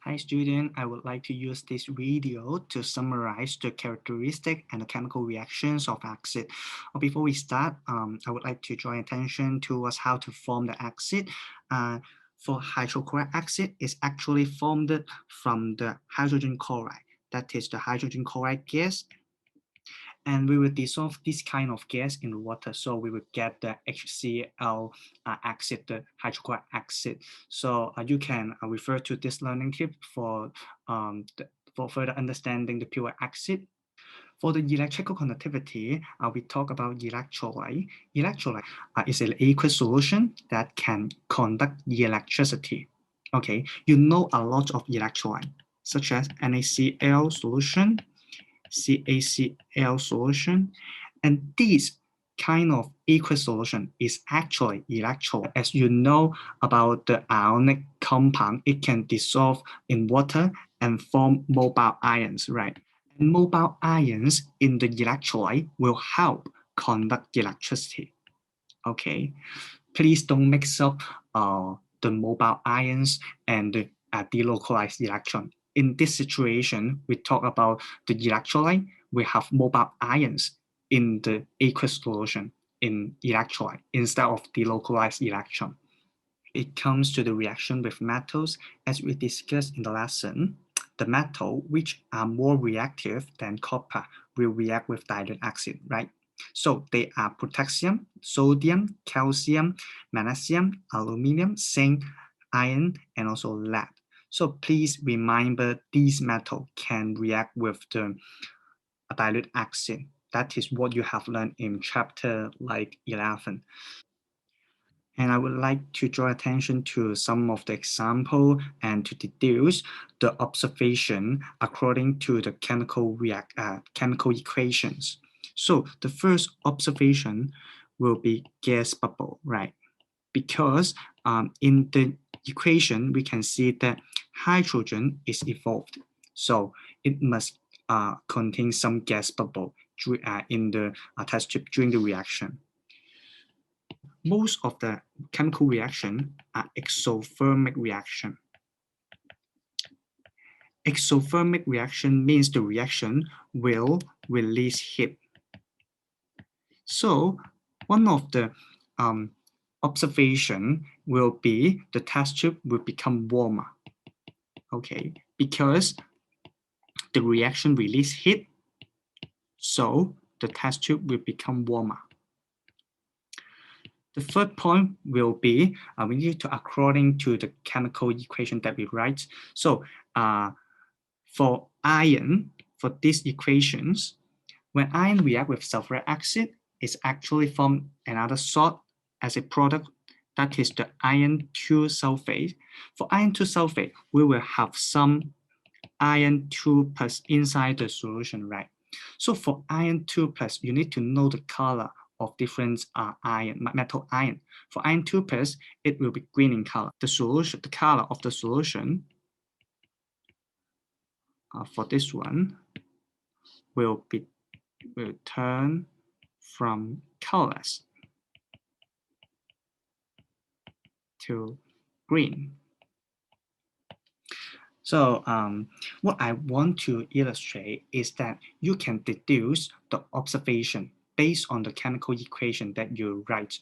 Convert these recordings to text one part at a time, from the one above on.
Hi student, I would like to use this video to summarize the characteristic and the chemical reactions of acid. Before we start, I would like to draw attention towards how to form the acid. For hydrochloric acid, it's actually formed from the hydrogen chloride. That is the hydrogen chloride gas, and we will dissolve this kind of gas in water, so we will get the HCl acid, the hydrochloric acid. So you can refer to this learning tip for for further understanding the pure acid. For the electrical conductivity, we talk about electrolyte. Electrolyte is an aqueous solution that can conduct electricity. Okay, you know a lot of electrolyte, such as NaCl solution, CaCl solution, and this kind of aqueous solution is actually electrolyte. As you know about the ionic compound, it can dissolve in water and form mobile ions, right? And mobile ions in the electrolyte will help conduct electricity. Okay, please don't mix up the mobile ions and the delocalized electron. In this situation, we talk about the electrolyte. We have mobile ions in the aqueous solution in electrolyte instead of delocalized electron. It comes to the reaction with metals, as we discussed in the lesson. The metal which are more reactive than copper will react with dilute acid, right? So they are potassium, sodium, calcium, magnesium, aluminum, zinc, iron, and also lead. So please remember these metals can react with the dilute acid. That is what you have learned in chapter like 11. And I would like to draw attention to some of the example and to deduce the observation according to the chemical equations. So the first observation will be gas bubble, right? Because in the equation, we can see that hydrogen is evolved. So it must contain some gas bubble in the test tube during the reaction. Most of the chemical reaction are exothermic reaction. Exothermic reaction means the reaction will release heat. So one of the observation will be the test tube will become warmer. Okay, because the reaction release heat, so the test tube will become warmer. The third point will be we need to according to the chemical equation that we write. So for iron, for these equations, when iron react with sulfuric acid, it's actually form another salt as a product, that is the iron 2 sulfate. For iron 2 sulfate, we will have some iron 2 plus inside the solution, right? So for iron 2 plus, you need to know the color of different metal ion. For iron 2 plus, it will be green in color. The color of the solution for this one will turn from colorless to green. So what I want to illustrate is that you can deduce the observation based on the chemical equation that you write.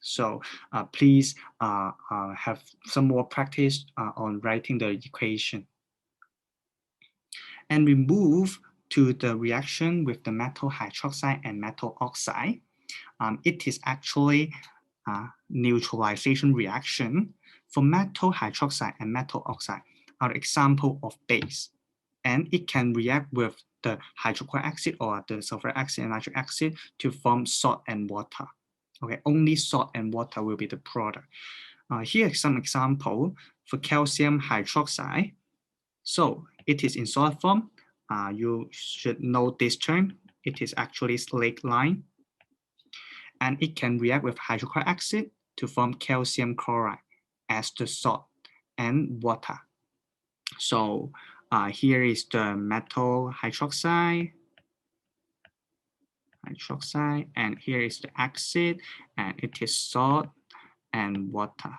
So please have some more practice on writing the equation. And we move to the reaction with the metal hydroxide and metal oxide. It is actually a neutralization reaction. For metal hydroxide and metal oxide are example of base, and it can react with the hydrochloric acid or the sulfuric acid and nitric acid to form salt and water. Okay, only salt and water will be the product. Here is some example for calcium hydroxide. So it is in solid form. You should know this term. It is actually slaked lime, and it can react with hydrochloric acid to form calcium chloride as the salt and water. So here is the metal hydroxide, and here is the acid, and it is salt and water.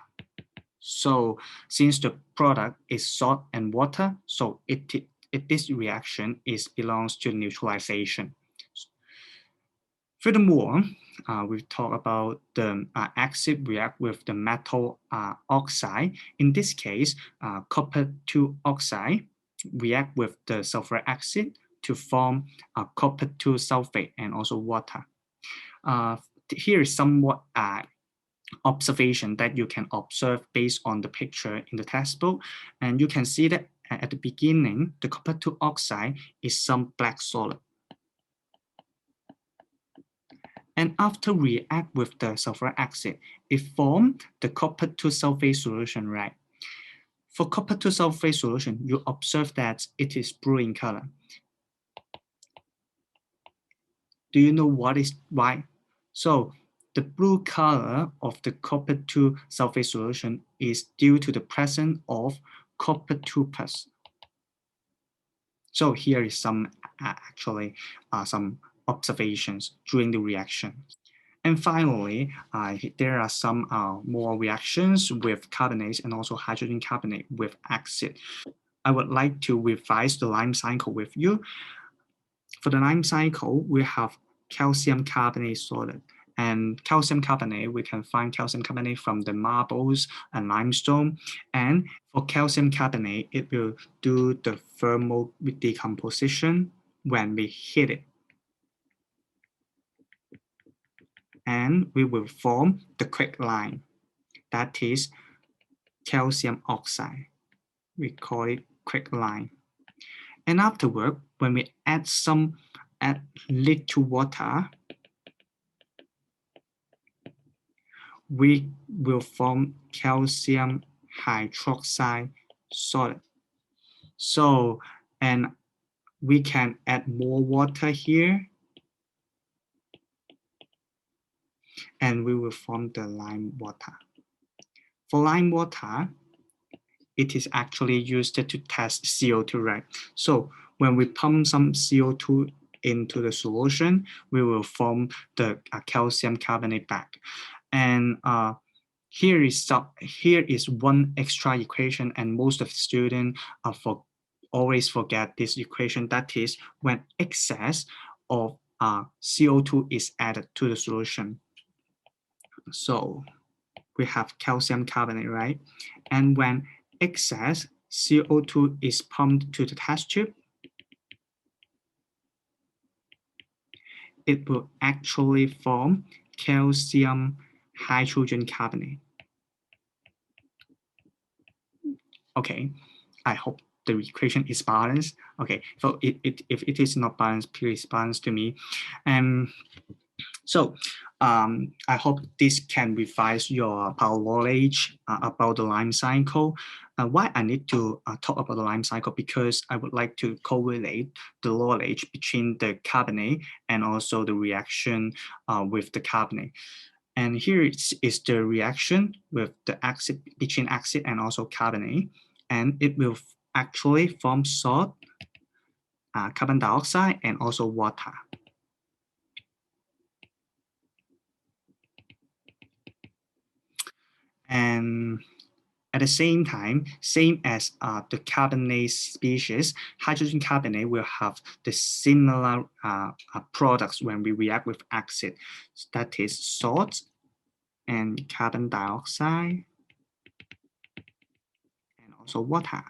So since the product is salt and water, so this reaction belongs to neutralization. Furthermore, we talk about the acid react with the metal oxide. In this case, copper 2 oxide react with the sulfuric acid to form copper 2 sulfate and also water. Here is somewhat observation that you can observe based on the picture in the textbook. And you can see that at the beginning, the copper 2 oxide is some black solid. And after react with the sulfuric acid, it forms the copper 2 sulfate solution, right? For copper 2 sulfate solution, you observe that it is blue in color. Do you know what is why? So the blue color of the copper 2 sulfate solution is due to the presence of copper 2 plus. So here is some some observations during the reaction. And finally, there are some more reactions with carbonates and also hydrogen carbonate with acid. I would like to revise the lime cycle with you. For the lime cycle, we have calcium carbonate solid. And calcium carbonate, we can find calcium carbonate from the marbles and limestone. And for calcium carbonate, it will do the thermal decomposition when we heat it. And we will form the quicklime, that is calcium oxide. We call it quicklime. And afterward, when we add little water, we will form calcium hydroxide solid. So, and we can add more water here, and we will form the lime water. For lime water, it is actually used to test CO2, right? So when we pump some CO2 into the solution, we will form the calcium carbonate back. And here is one extra equation, and most of the students always forget this equation. That is when excess of CO2 is added to the solution. So we have calcium carbonate, right? And when excess CO2 is pumped to the test tube, it will actually form calcium hydrogen carbonate. Okay, I hope the equation is balanced. Okay, so if it is not balanced, please balance to me. So I hope this can revise your knowledge about the lime cycle. Why I need to talk about the lime cycle? Because I would like to correlate the knowledge between the carbonate and also the reaction with the carbonate. And here is the reaction with the acid between acid and also carbonate, and it will actually form salt, carbon dioxide, and also water. And at the same time, same as the carbonate species, hydrogen carbonate will have the similar products when we react with acid. That is salt and carbon dioxide and also water.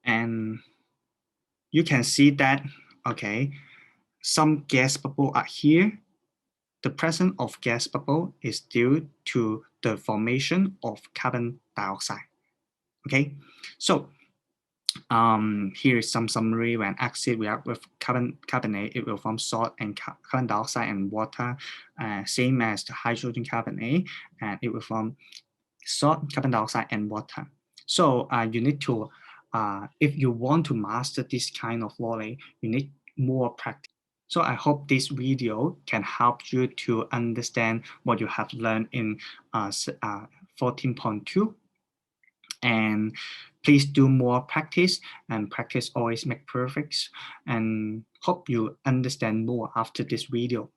And you can see that, okay, some gas bubble are here. The presence of gas bubble is due to the formation of carbon dioxide. Okay, so here is some summary. When acid react with carbonate, it will form salt and carbon dioxide and water, same as the hydrogen carbonate, and it will form salt, carbon dioxide, and water. So you need to, if you want to master this kind of knowledge, you need more practice. So I hope this video can help you to understand what you have learned in 14.2. And please do more practice, and practice always make perfect. And hope you understand more after this video.